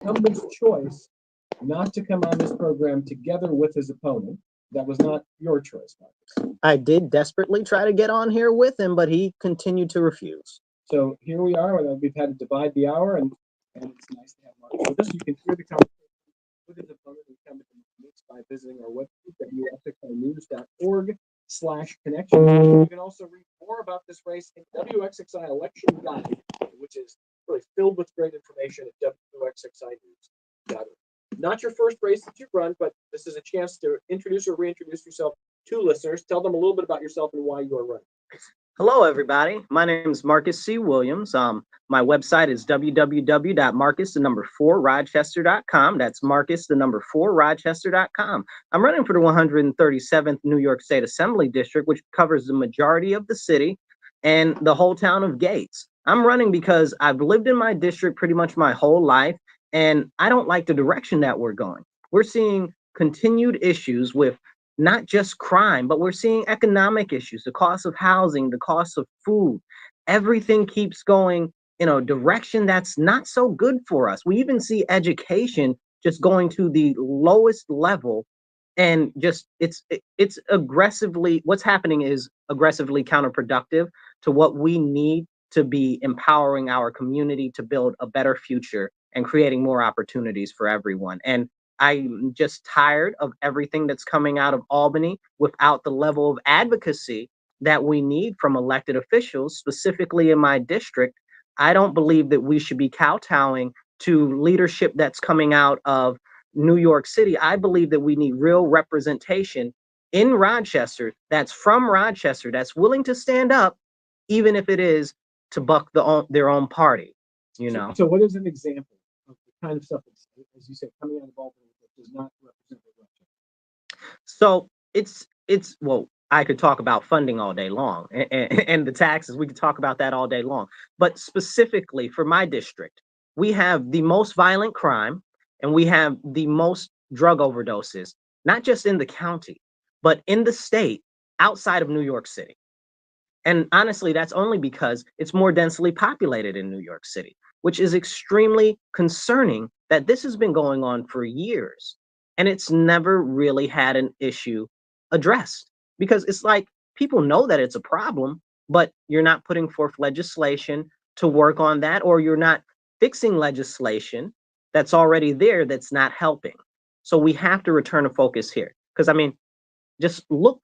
incumbent's choice not to come on this program together with his opponent. That was not your choice, Marcus. I did desperately try to get on here with him, but he continued to refuse. So here we are. We've had to divide the hour, and it's nice to have Marcus with us. You can hear the conversation with his opponent and come into the mix by visiting our website, wxxinews.org/connection. You can also read more about this race in WXXI Election Guide, which is really filled with great information at WXXInews.org. Not your first race that you've run, but this is a chance to introduce or reintroduce yourself to listeners. Tell them a little bit about yourself and why you are running. Hello, everybody. My name is Marcus C. Williams. My website is www.marcus4rochester.com. That's Marcus 4Rochester.com. I'm running for the 137th New York State Assembly District, which covers the majority of the city and the whole town of Gates. I'm running because I've lived in my district pretty much my whole life, and I don't like the direction that we're going. We're seeing continued issues with not just crime, but we're seeing economic issues, the cost of housing, the cost of food. Everything keeps going in a direction that's not so good for us. We even see education just going to the lowest level, and just it's aggressively, what's happening is aggressively counterproductive to what we need to be empowering our community to build a better future and creating more opportunities for everyone. And I'm just tired of everything that's coming out of Albany without the level of advocacy that we need from elected officials, specifically in my district. I don't believe that we should be kowtowing to leadership that's coming out of New York City. I believe that we need real representation in Rochester that's from Rochester, that's willing to stand up, even if it is to buck their own party, you know? So what is an example of the kind of stuff that's, as you said, coming out of Albany that does not represent the Rochester? So it's well, I could talk about funding all day long and the taxes. We could talk about that all day long. But specifically for my district, we have the most violent crime and we have the most drug overdoses, not just in the county, but in the state outside of New York City. And honestly, that's only because it's more densely populated in New York City, which is extremely concerning that this has been going on for years and it's never really had an issue addressed, because it's like people know that it's a problem, but you're not putting forth legislation to work on that, or you're not fixing legislation that's already there that's not helping. So we have to return a focus here, because I mean, just look,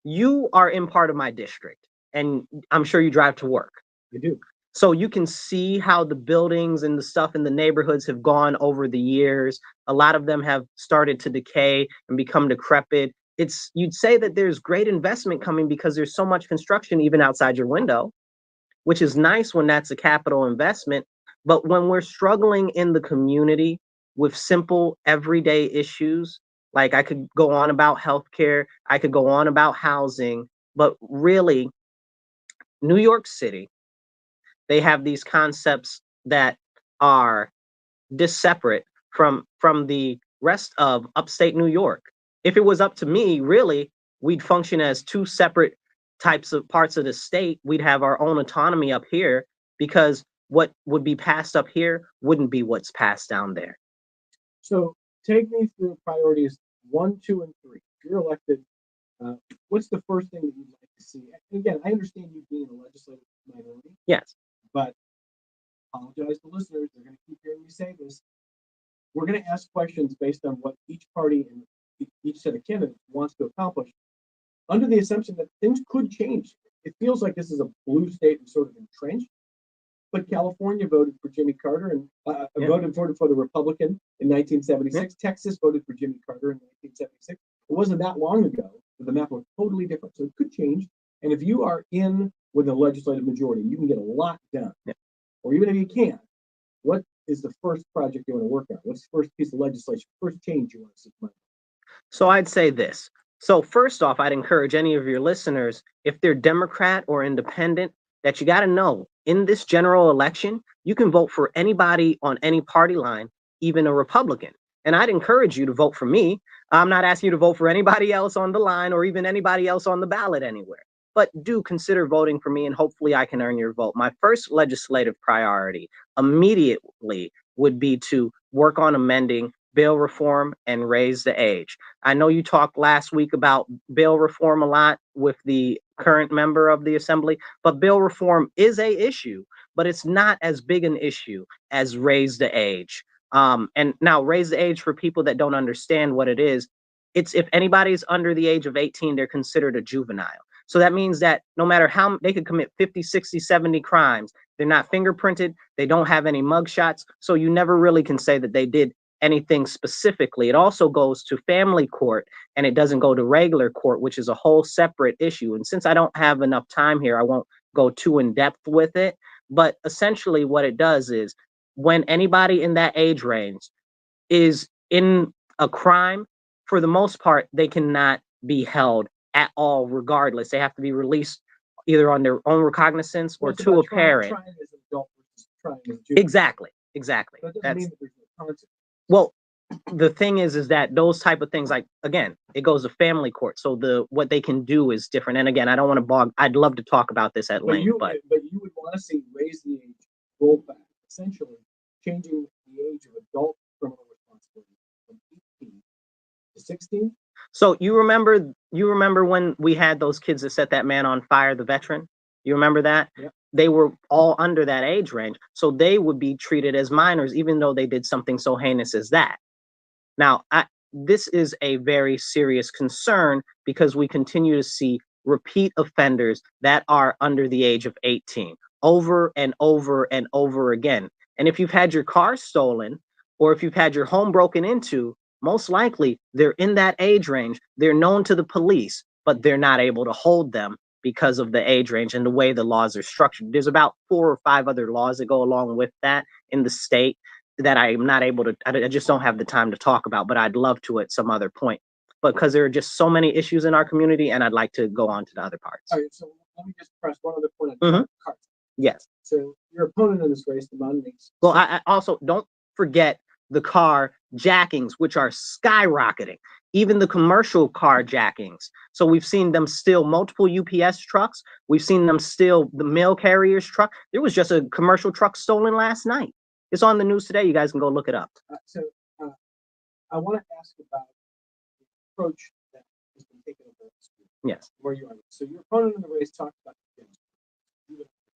you are in part of my district and I'm sure you drive to work. I do. So you can see how the buildings and the stuff in the neighborhoods have gone over the years. A lot of them have started to decay and become decrepit. You'd say that there's great investment coming because there's so much construction even outside your window, which is nice when that's a capital investment. But when we're struggling in the community with simple everyday issues, like I could go on about healthcare, I could go on about housing, but really, New York City, they have these concepts that are separate from the rest of upstate New York. If it was up to me, really, we'd function as two separate types of parts of the state. We'd have our own autonomy up here, because what would be passed up here wouldn't be what's passed down there. So take me through priorities 1, 2, and 3. If you're elected, what's the first thing that you'd like to see? And again, I understand you being a legislative minority. Yes. But apologize to listeners, they're going to keep hearing me say this. We're going to ask questions based on what each party and each set of candidates wants to accomplish, under the assumption that things could change. It feels like this is a blue state and sort of entrenched. But California voted for Jimmy Carter and voted for the Republican in 1976. Texas voted for Jimmy Carter in 1976. It wasn't that long ago, but the map was totally different. So it could change. And if you are in with a legislative majority, you can get a lot done. Or even if you can't, what is the first project you want to work on? What's the first piece of legislation, first change you want to see? So I'd say this. So first off, I'd encourage any of your listeners, if they're Democrat or independent, that you got to know in this general election, you can vote for anybody on any party line, even a Republican. And I'd encourage you to vote for me. I'm not asking you to vote for anybody else on the line or even anybody else on the ballot anywhere. But do consider voting for me, and hopefully I can earn your vote. My first legislative priority immediately would be to work on amending bail reform and raise the age. I know you talked last week about bail reform a lot with the current member of the assembly, but bail reform is a issue, but it's not as big an issue as raise the age. And now raise the age, for people that don't understand what it is, it's if anybody's under the age of 18, they're considered a juvenile. So that means that no matter how they could commit 50, 60, 70 crimes, they're not fingerprinted, they don't have any mugshots. So you never really can say that they did anything specifically. It also goes to family court, and it doesn't go to regular court, which is a whole separate issue. And since I don't have enough time here, I won't go too in depth with it. But essentially what it does is, when anybody in that age range is in a crime, for the most part, they cannot be held at all, regardless. They have to be released either on their own recognizance or to a parent. Trying as an adult versus trying as a juvenile. Exactly. That doesn't mean that there's no consequence. Well, the thing is that those type of things, like, again, it goes to family court. So what they can do is different. And again, I don't want to bog. I'd love to talk about this at length, but you would want to see raise the age, roll back, essentially changing the age of adult criminal responsibility from 18 to 16. So you remember when we had those kids that set that man on fire, the veteran? You remember that? Yep. They were all under that age range. So they would be treated as minors, even though they did something so heinous as that. Now, this is a very serious concern, because we continue to see repeat offenders that are under the age of 18 over and over and over again. And if you've had your car stolen, or if you've had your home broken into, most likely they're in that age range. They're known to the police, but they're not able to hold them because of the age range and the way the laws are structured. There's about 4 or 5 other laws that go along with that in the state that I'm not able to, I just don't have the time to talk about, but I'd love to at some other point, because there are just so many issues in our community, and I'd like to go on to the other parts. All right, so let me just press one other point on cars. Yes. So your opponent in this race, the Mondays. Well, I also don't forget the car jackings, which are skyrocketing, even the commercial car jackings. So we've seen them steal multiple UPS trucks. We've seen them steal the mail carrier's truck. There was just a commercial truck stolen last night. It's on the news today. You guys can go look it up. I want to ask about the approach that has been taken over the school. Yes. Where you are. So your opponent in the race talked about the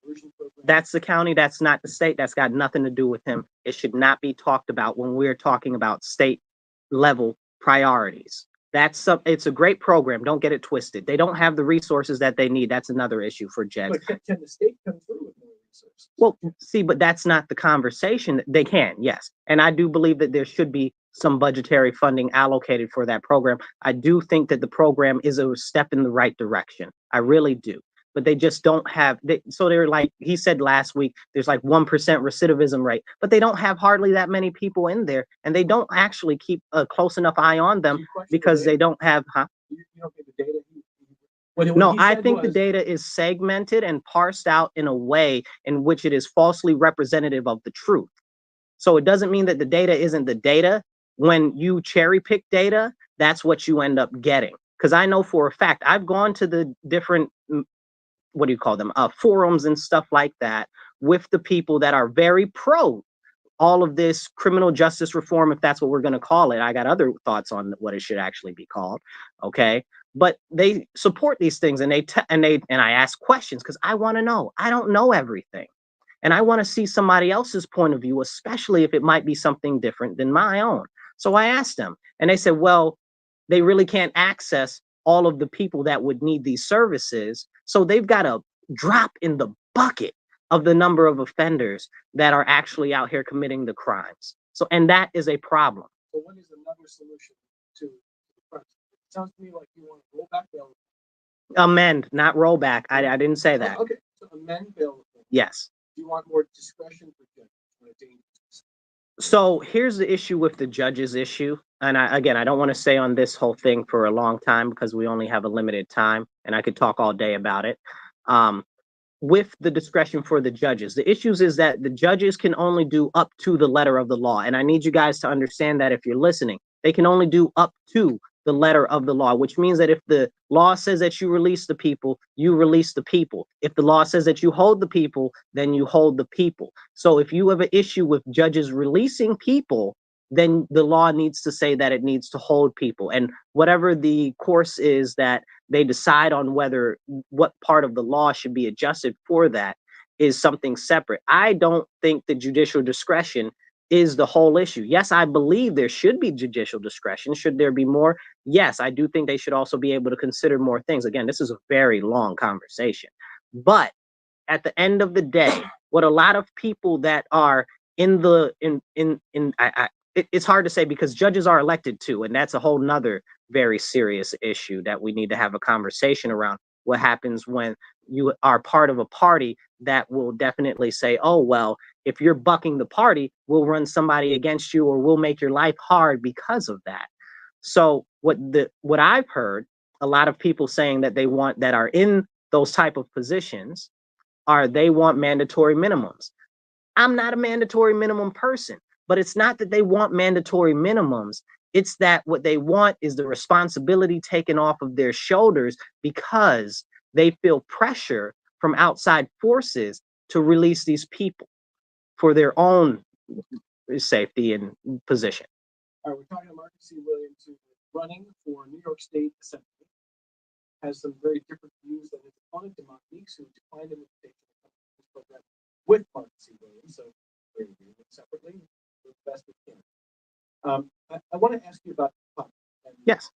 conversion program. That's the county. That's not the state. That's got nothing to do with him. It should not be talked about when we're talking about state level priorities. It's a great program. Don't get it twisted. They don't have the resources that they need. That's another issue for Jed. But can the state come through with more resources? Well, see, but that's not the conversation. They can, yes. And I do believe that there should be some budgetary funding allocated for that program. I do think that the program is a step in the right direction. I really do. But they just don't have, so they're like, he said last week, there's like 1% recidivism rate, but they don't have hardly that many people in there, and they don't actually keep a close enough eye on them because they don't have, You don't get the data? No, I think the data is segmented and parsed out in a way in which it is falsely representative of the truth. So it doesn't mean that the data isn't the data. When you cherry pick data, that's what you end up getting. Because I know for a fact, I've gone to the different, what do you call them, forums and stuff like that with the people that are very pro all of this criminal justice reform, if that's what we're going to call it. I got other thoughts on what it should actually be called. Okay. But they support these things, and I ask questions because I want to know. I don't know everything. And I want to see somebody else's point of view, especially if it might be something different than my own. So I asked them, and they said, well, they really can't access all of the people that would need these services. So they've got a drop in the bucket of the number of offenders that are actually out here committing the crimes. So, and that is a problem. So what is another solution to the crimes? It sounds to me like you want to roll back bail. Amend, not roll back. I didn't say that. Okay, so amend bail. Yes. Do you want more discretion for judges? So here's the issue with the judges issue. And I don't want to stay on this whole thing for a long time because we only have a limited time, and I could talk all day about it. With the discretion for the judges, the issues is that the judges can only do up to the letter of the law. And I need you guys to understand that if you're listening, they can only do up to the letter of the law, which means that if the law says that you release the people, you release the people. If the law says that you hold the people, then you hold the people. So if you have an issue with judges releasing people, then the law needs to say that it needs to hold people. And whatever the course is that they decide on whether what part of the law should be adjusted for that is something separate. I don't think the judicial discretion is the whole issue. Yes, I believe there should be judicial discretion. Should there be more? Yes, I do think they should also be able to consider more things. Again, this is a very long conversation. But at the end of the day, what a lot of people that are in the it's hard to say because judges are elected too, and that's a whole nother very serious issue that we need to have a conversation around. What happens when you are part of a party that will definitely say, oh, well, if you're bucking the party, we'll run somebody against you or we'll make your life hard because of that. So what I've heard a lot of people saying that they want that are in those type of positions are they want mandatory minimums. I'm not a mandatory minimum person, but it's not that they want mandatory minimums. It's that what they want is the responsibility taken off of their shoulders because they feel pressure from outside forces to release these people for their own safety and position. All right, we're talking to Marcus C. Williams, who's running for New York State Assembly. Has some very different views than his opponent, Democrates, who declined an invitation to come to this program with Marcus C. Williams. So we're reviewing it separately, the best we can. I want to ask you about the fund. Yes.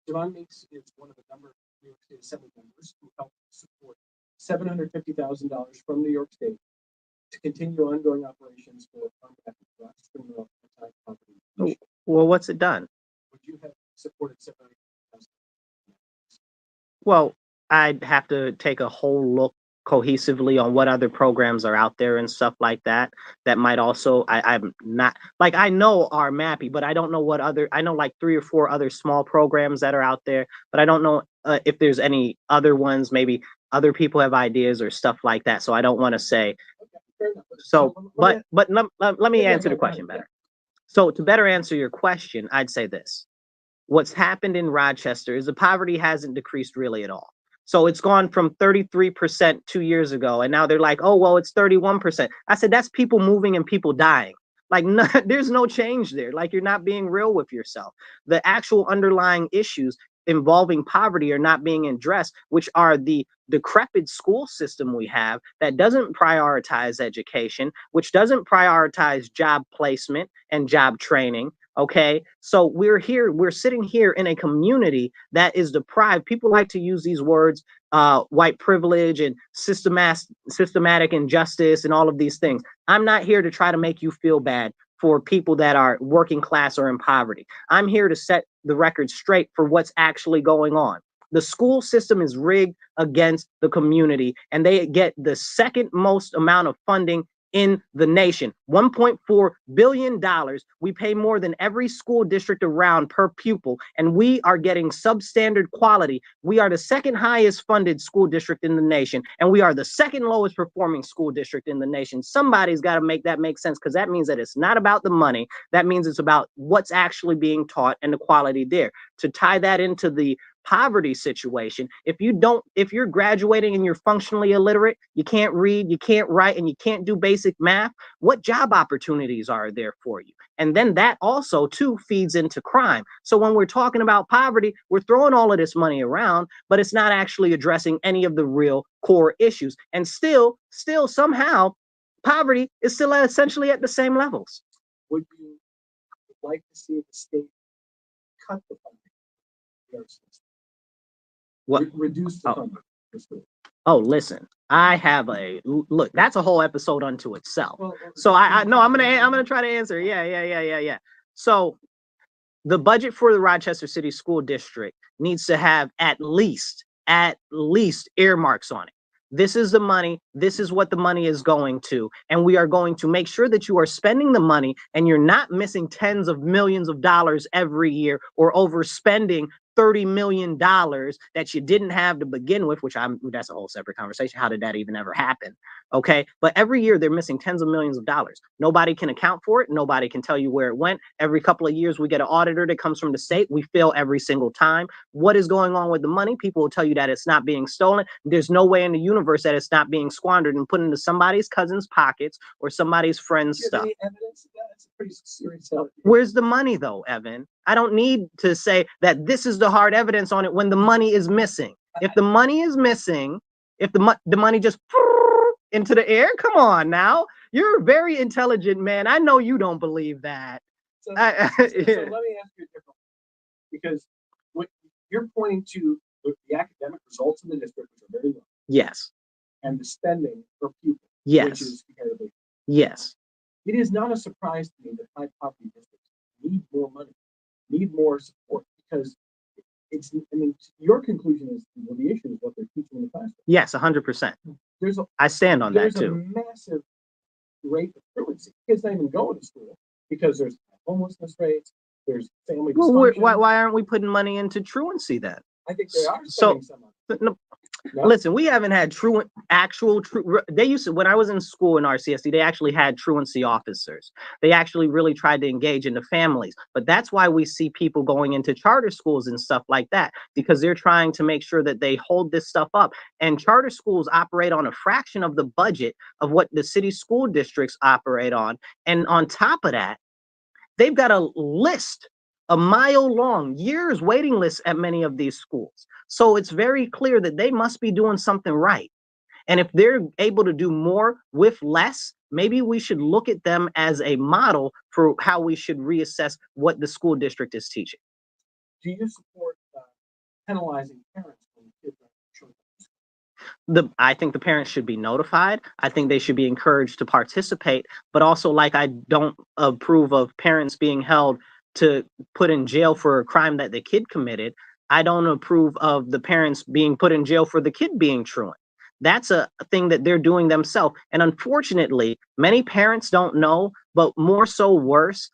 Javon Meeks is one of a number of New York State Assembly members who helped support $750,000 from New York State to continue ongoing operations for criminal anti-poverty. Well, what's it done? Would you have supported $750,000? Well, I'd have to take a whole look cohesively on what other programs are out there and stuff like that. That might also, I'm not, like, I know our MAPI, but I don't know what other, I know like 3 or 4 other small programs that are out there, but I don't know if there's any other ones, maybe other people have ideas or stuff like that. So I don't want to say, so, but let me answer the question better. So to better answer your question, I'd say this. What's happened in Rochester is the poverty hasn't decreased really at all. So it's gone from 33% 2 years ago, and now they're like, oh, well, it's 31%. I said, that's people moving and people dying. Like, no, there's no change there. Like, you're not being real with yourself. The actual underlying issues involving poverty are not being addressed, which are the decrepit school system we have that doesn't prioritize education, which doesn't prioritize job placement and job training. Okay, so we're sitting here in a community that is deprived. People like to use these words, white privilege and systematic injustice and all of these things. I'm not here to try to make you feel bad for people that are working class or in poverty. I'm here to set the record straight for what's actually going on. The school system is rigged against the community, and they get the second most amount of funding in the nation, $1.4 billion. We pay more than every school district around per pupil, and we are getting substandard quality. We are the second highest funded school district in the nation, and we are the second lowest performing school district in the nation. Somebody's got to make that make sense, because that means that it's not about the money. That means it's about what's actually being taught and the quality there. To tie that into the poverty situation, if you're graduating and you're functionally illiterate, you can't read, you can't write, and you can't do basic math, what job opportunities are there for you? And then that also too feeds into crime. So when we're talking about poverty, we're throwing all of this money around, but it's not actually addressing any of the real core issues. And still somehow poverty is still essentially at the same levels. Would you like to see the state cut the funding? What? Reduce the funding. Oh, listen, I have look, that's a whole episode unto itself. So I'm gonna try to answer. Yeah. So the budget for the Rochester City School District needs to have at least earmarks on it. This is the money. This is what the money is going to. And we are going to make sure that you are spending the money and you're not missing tens of millions of dollars every year or overspending $30 million that you didn't have to begin with, that's a whole separate conversation. How did that even ever happen? Okay. But every year they're missing tens of millions of dollars. Nobody can account for it. Nobody can tell you where it went. Every couple of years we get an auditor that comes from the state. We fail every single time. What is going on with the money? People will tell you that it's not being stolen. There's no way in the universe that it's not being squandered and put into somebody's cousin's pockets or somebody's friend's Do you have stuff. any evidence of that? It's a pretty serious allegation. Where's the money though, Evan? I don't need to say that this is the hard evidence on it when the money is missing. If the money is missing, if the money just into the air, come on now. You're a very intelligent man. I know you don't believe that. So let me ask you a different, because what you're pointing to the academic results in the district, which are very low, Yes. and the spending per pupil, Yes. which is comparatively. Yes. It is not a surprise to me that high poverty districts need more money, need more support, because it's, I mean, your conclusion is, well, the issue is what they're teaching in the classroom. Yes, 100%. I stand on that too. There's a massive rate of truancy. Kids not even going to school because there's homelessness rates, there's family dysfunction. Why aren't we putting money into truancy then? I think they are spending some money. No, listen, we haven't had they used to, when I was in school in RCSD, they actually had truancy officers. They actually really tried to engage in the families, but that's why we see people going into charter schools and stuff like that, because they're trying to make sure that they hold this stuff up. And charter schools operate on a fraction of the budget of what the city school districts operate on. And on top of that, they've got a list, a mile long, years waiting list at many of these schools. So it's very clear that they must be doing something right. And if they're able to do more with less, maybe we should look at them as a model for how we should reassess what the school district is teaching. Do you support penalizing parents when kids are showing up? I think the parents should be notified. I think they should be encouraged to participate, but also, like, I don't approve of parents being held to put in jail for a crime that the kid committed. I don't approve of the parents being put in jail for the kid being truant. That's a thing that they're doing themselves. And unfortunately, many parents don't know, but more so worse,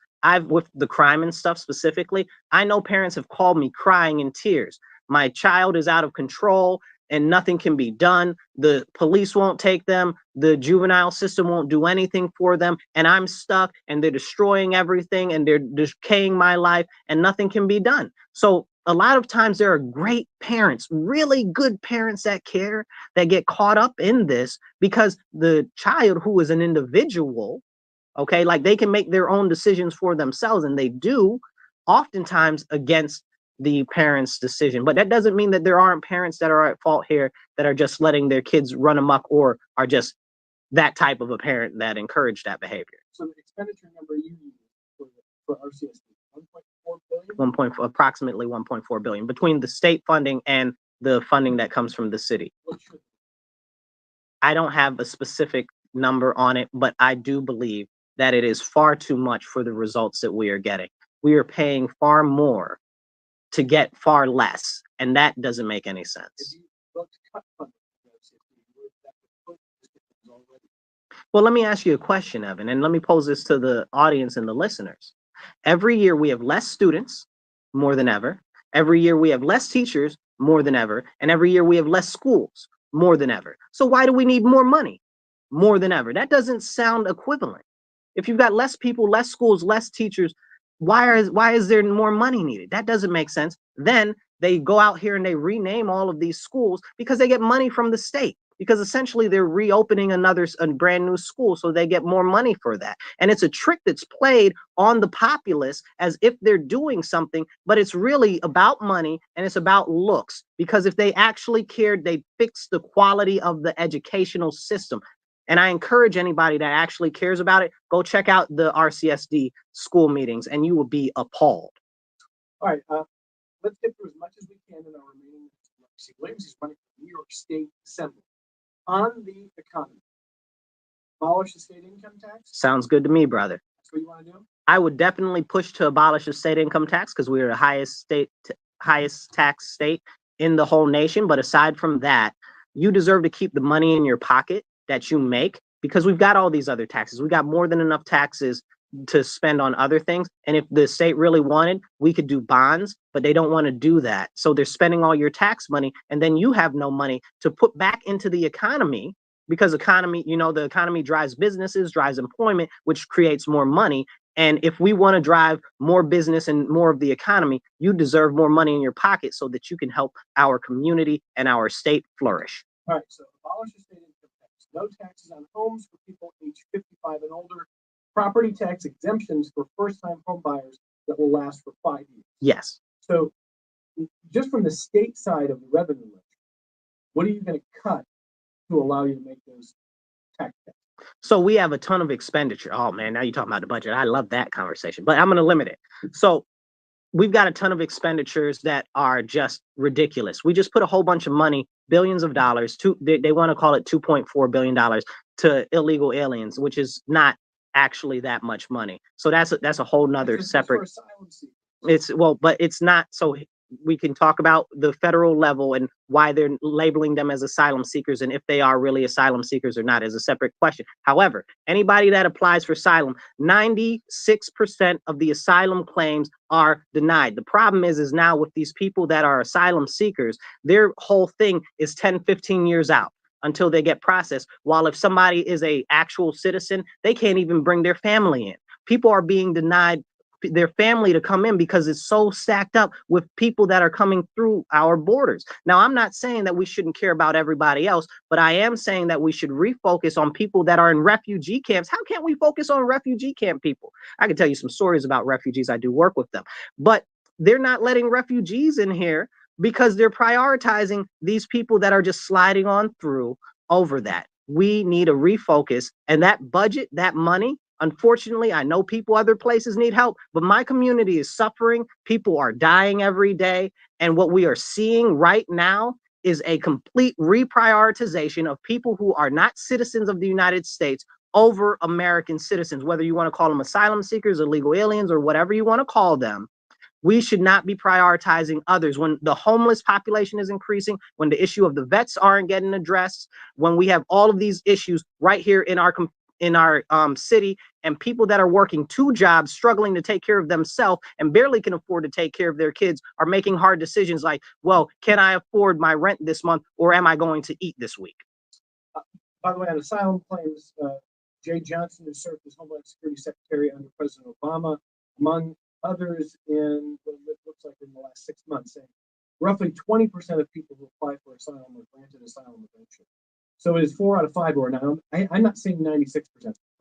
with the crime and stuff specifically, I know parents have called me crying in tears. My child is out of control and nothing can be done. The police won't take them. The juvenile system won't do anything for them. And I'm stuck and they're destroying everything and they're decaying my life and nothing can be done. So a lot of times there are great parents, really good parents that care, that get caught up in this because the child, who is an individual, okay, like, they can make their own decisions for themselves, and they do, oftentimes against the parents' decision. But that doesn't mean that there aren't parents that are at fault here, that are just letting their kids run amok, or are just that type of a parent that encourage that behavior. So the expenditure number you use for RCSD, 1.4 billion? Approximately 1.4 billion between the state funding and the funding that comes from the city. I don't have a specific number on it, but I do believe that it is far too much for the results that we are getting. We are paying far more to get far less, and that doesn't make any sense. Well, let me ask you a question, Evan, and let me pose this to the audience and the listeners. Every year we have less students, more than ever. Every year we have less teachers, more than ever. And every year we have less schools, more than ever. So why do we need more money? More than ever. That doesn't sound equivalent. If you've got less people, less schools, less teachers, why is there more money needed? That doesn't make sense. Then they go out here and they rename all of these schools because they get money from the state, because essentially they're reopening a brand new school, so they get more money for that. And it's a trick that's played on the populace as if they're doing something, but it's really about money and it's about looks, because if they actually cared, they'd fix the quality of the educational system. And I encourage anybody that actually cares about it, go check out the RCSD school meetings and you will be appalled. All right, let's get through as much as we can in our remaining. Williams is running for New York State Assembly. On the economy, abolish the state income tax? Sounds good to me, brother. That's what you want to do? I would definitely push to abolish the state income tax because we are the highest tax state in the whole nation. But aside from that, you deserve to keep the money in your pocket that you make, because we've got all these other taxes. We got more than enough taxes to spend on other things. And if the state really wanted, we could do bonds, but they don't want to do that. So they're spending all your tax money, and then you have no money to put back into the economy because economy, the economy drives businesses, drives employment, which creates more money. And if we want to drive more business and more of the economy, you deserve more money in your pocket so that you can help our community and our state flourish. All right, so abolish the state income tax. No taxes on homes for people age 55 and older. Property tax exemptions for first-time home buyers that will last for 5 years. Yes. So just from the state side of the revenue ledger, what are you going to cut to allow you to make those tax cuts? So we have a ton of expenditure. Oh man, now you're talking about the budget. I love that conversation, but I'm going to limit it. So we've got a ton of expenditures that are just ridiculous. We just put a whole bunch of money, billions of dollars, they want to call it $2.4 billion to illegal aliens, which is not actually that much money. So that's a whole nother separate. But it's not. So we can talk about the federal level and why they're labeling them as asylum seekers, and if they are really asylum seekers or not is a separate question. However, anybody that applies for asylum, 96% of the asylum claims are denied. The problem is now with these people that are asylum seekers, their whole thing is 10, 15 years out until they get processed. While if somebody is a actual citizen, they can't even bring their family in. People are being denied their family to come in because it's so stacked up with people that are coming through our borders. Now, I'm not saying that we shouldn't care about everybody else, but I am saying that we should refocus on people that are in refugee camps. How can't we focus on refugee camp people? I can tell you some stories about refugees. I do work with them, but they're not letting refugees in here because they're prioritizing these people that are just sliding on through over that. We need a refocus, and that budget, that money, unfortunately, I know people other places need help, but my community is suffering. People are dying every day. And what we are seeing right now is a complete reprioritization of people who are not citizens of the United States over American citizens, whether you want to call them asylum seekers, illegal aliens, or whatever you want to call them. We should not be prioritizing others when the homeless population is increasing, when the issue of the vets aren't getting addressed, when we have all of these issues right here in our city, and people that are working 2 jobs, struggling to take care of themselves and barely can afford to take care of their kids, are making hard decisions like, well, can I afford my rent this month, or am I going to eat this week? By the way, on asylum claims, Jay Johnson, who served as Homeland Security Secretary under President Obama, among others in what it looks like in the last 6 months, saying roughly 20% of people who apply for asylum are granted asylum eventually. So it is 4 out of 5 or now. I'm not saying 96%.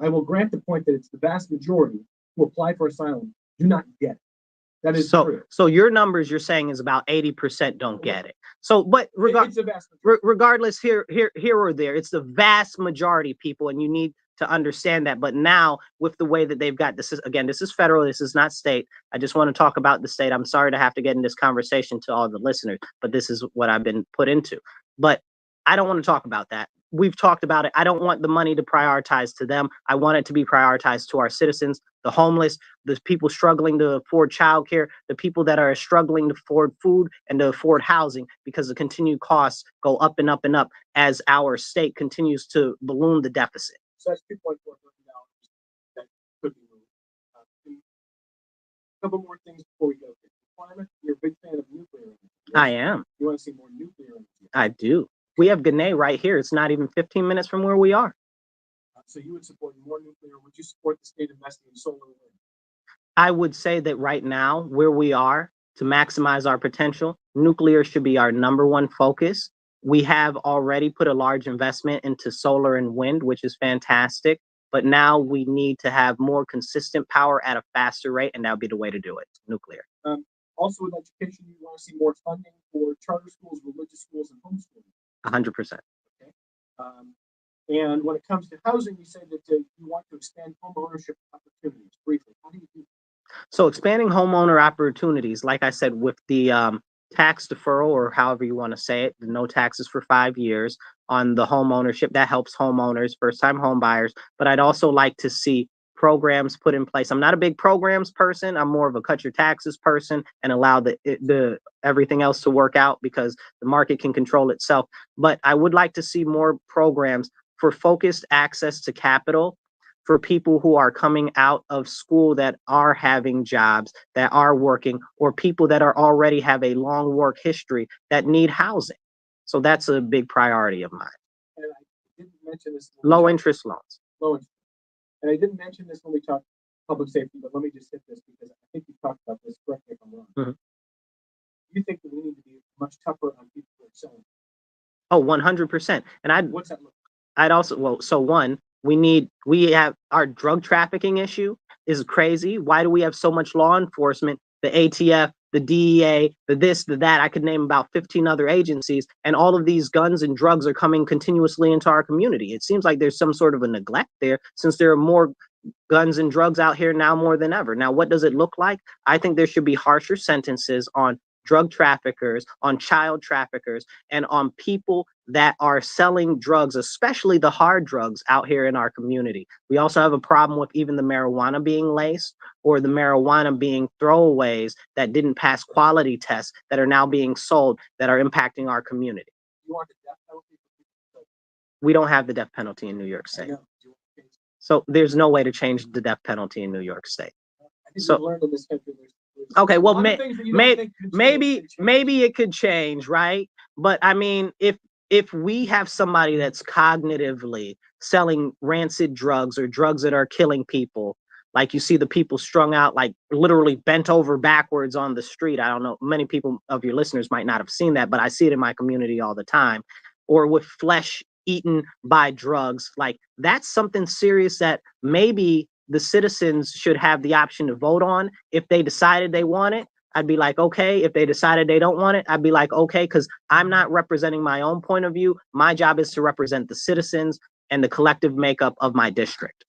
I will grant the point that it's the vast majority who apply for asylum do not get it. That is true. So your numbers you're saying is about 80% don't get it. So, but regardless, here or there, it's the vast majority of people, and you need to understand that. But now with the way that they've got this is federal, this is not state. I just want to talk about the state. I'm sorry to have to get in this conversation to all the listeners, but this is what I've been put into. But I don't want to talk about that. We've talked about it. I don't want the money to prioritize to them. I want it to be prioritized to our citizens, the homeless, the people struggling to afford childcare, the people that are struggling to afford food and to afford housing, because the continued costs go up and up and up as our state continues to balloon the deficit. So that's $2.4 billion that could be moved. A couple more things before we go. Climate, you're a big fan of nuclear energy. Yes? I am. You want to see more nuclear energy? I do. We have Gannett right here. It's not even 15 minutes from where we are. So you would support more nuclear. Would you support the state investing in solar and wind? I would say that right now, where we are, to maximize our potential, nuclear should be our number one focus. We have already put a large investment into solar and wind, which is fantastic. But now we need to have more consistent power at a faster rate, and that would be the way to do it, nuclear. Also, with education, you want to see more funding for charter schools, religious schools, and homeschooling. 100%. Okay. And when it comes to housing, you say that you want to expand home ownership opportunities. Briefly, how do you do that? So expanding homeowner opportunities, like I said, with the tax deferral, or however you want to say it, the no taxes for 5 years on the home ownership, that helps homeowners, first-time home buyers. But I'd also like to see programs put in place. I'm not a big programs person. I'm more of a cut your taxes person and allow the everything else to work out, because the market can control itself. But I would like to see more programs for focused access to capital for people who are coming out of school that are having jobs, that are working, or people that are already have a long work history that need housing. So that's a big priority of mine. And I didn't mention this. when we Low talked- interest loans. Low interest. And I didn't mention this when we talked public safety, but let me just hit this because I think you talked about this. Correct me if I'm wrong. Mhm. You think that we need to be much tougher on people who are selling? Oh, 100%. And What's that look? I'd also, well, so one, we have our drug trafficking issue is crazy. Why do we have so much law enforcement, the ATF, the DEA, the this, the that? I could name about 15 other agencies, and all of these guns and drugs are coming continuously into our community. It seems like there's some sort of a neglect there, since there are more guns and drugs out here now more than ever. Now, what does it look like? I think there should be harsher sentences on drug traffickers, on child traffickers, and on people that are selling drugs, especially the hard drugs out here in our community. We also have a problem with even the marijuana being laced, or the marijuana being throwaways that didn't pass quality tests that are now being sold that are impacting our community. You want the death penalty for people? We don't have the death penalty in New York I State. know. You want to change it? So there's no way to change the death penalty in New York State. I think So- we've learned in this country. Okay, a well, lot of things that you don't may- think could change, maybe they change. maybe it could change, right? But I mean, if we have somebody that's cognitively selling rancid drugs or drugs that are killing people, like you see the people strung out, like literally bent over backwards on the street. I don't know, many people of your listeners might not have seen that, but I see it in my community all the time. Or with flesh eaten by drugs, like that's something serious that maybe the citizens should have the option to vote on. If they decided they want it, I'd be like, okay. If they decided they don't want it, I'd be like, okay, because I'm not representing my own point of view. My job is to represent the citizens and the collective makeup of my district.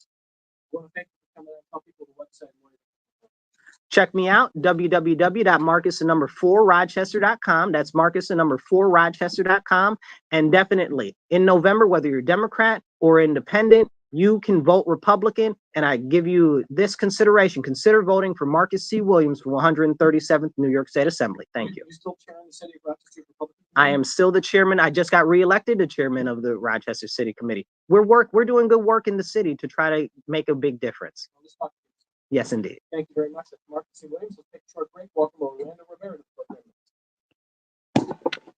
Well, thank you for coming and tell people the website. Check me out, www.marcus4rochester.com. That's Marcus4rochester.com. And definitely in November, whether you're Democrat or independent, you can vote Republican. And I give you this consideration. Consider voting for Marcus C. Williams for 137th New York State Assembly. Thank you. You still chairing the city of Rochester Republican? I am still the chairman. I just got reelected the chairman of the Rochester City Committee. We're doing good work in the city to try to make a big difference. On this podcast. Yes, indeed. Thank you very much. That's Marcus C. Williams. Let's take a short break. Welcome, Orlando.